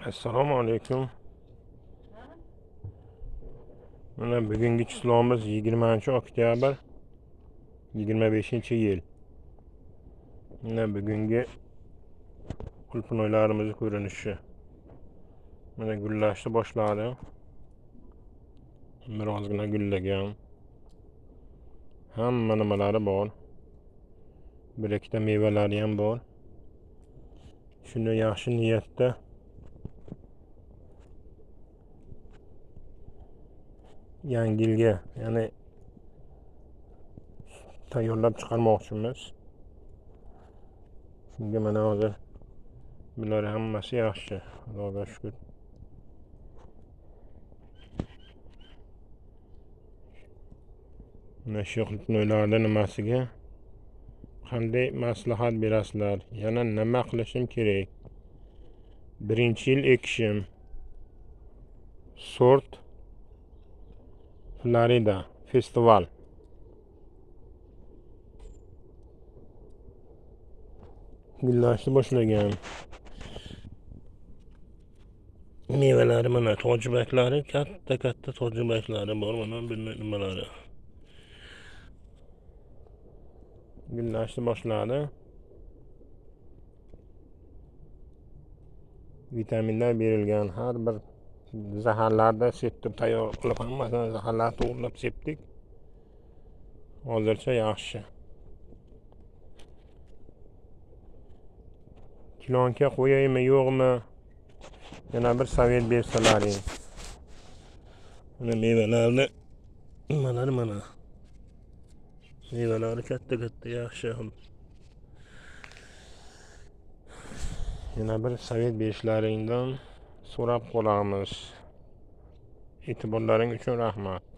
Assalomu alaykum. Mana bugungi chislomuz 20-oktyabr 25-yil. Mana bugungi qulpinoylarimiz ko'rinishi. Mana gullashni boshladi. Birozgina gullagan. Hamma nimalari bor. Bir ikkita mevalari ham bor. Shuni yaxshi niyatda yangi yilga, ya'ni tayyorlab chiqarmoqchimiz. Shunga mana hozir bular hammasi yaxshi, Xudoga shukr. Mana shu qulpinoylarning nimasiga qanday maslahat berasizlar? Yana nima qilishim kerak? Birinchi yil ekishim. Sort Florida festival. Gullashni boshlagan. Mevalari mana tojibaklari, katta tojibaklari bor, mana bunday nimalari. Gullashni boshladi. Vitaminlar berilgan, har bir zaharlarni sepib tayyor qilib, hammasini zaharlarni to'g'rilab sepdik. Hozircha yaxshi. Kilonka qo'yaymi, yo'qmi? Yana bir savet bersalaring. Mana mevalarni mana. Mevalari katta yaxshi. Yana bir savet berishlaringdan so'rab qolamiz. E'tiborlaring uchun rahmat.